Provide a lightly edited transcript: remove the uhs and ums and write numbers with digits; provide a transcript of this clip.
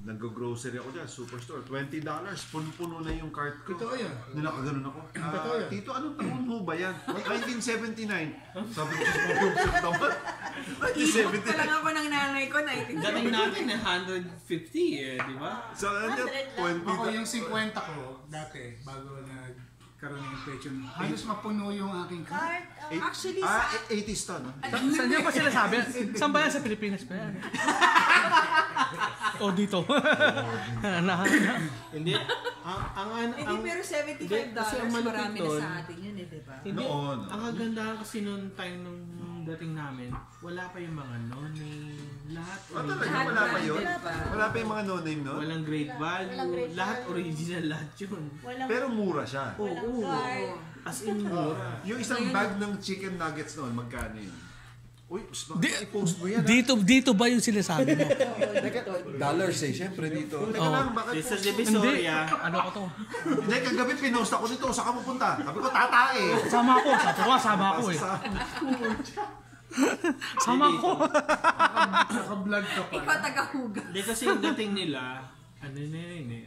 nag-grocery ako dyan, Superstore, $20, puno-puno na yung cart ko. Totoo yan. Nilakaganon ako. Totoo yan. Tito, anong taon mo ba yan? 1979. Sabi ko, super naman. 1979. Ipot pa lang ako ng nanay ko, 1979. Dating natin na 150 di ba? So, ano yan? 20 Ako yung 50 ko, dati, bago nagkaroon ng inflation, halos mapuno yung aking cart. Actually, sa... 80s to, no? Saan niyo pa sila sabi? Saan ba yan? Sa Pilipinas ba yan? O dito. Hindi. Hindi, pero $75 marami na sa atin yun di ba? Hindi. Noon. Ang kagandahan kasi noon time nung dating namin, wala pa yung mga no-name, lahat. Talaga, wala pa yun? Wala pa yung mga no-name, no? Walang great value, lahat original, lahat yun. Pero mura siya. Oo. As in mura. Yung isang bag ng chicken nuggets noon, magkano yun? Uy, i-post mo yan. Dito ba yung sinasabi mo? Dollars syempre dito. Teka lang, bakit Sa post? Divisoria, Ano ko to? Hindi, kagabi pinost ako dito. Saan ka pupunta? Sabi ko, tatae. Sama ako. Sama ako eh. Sama ko. Naka-vlog ka pa. Ikaw taga-huga. hindi kasi yung dating nila, ano na yun eh,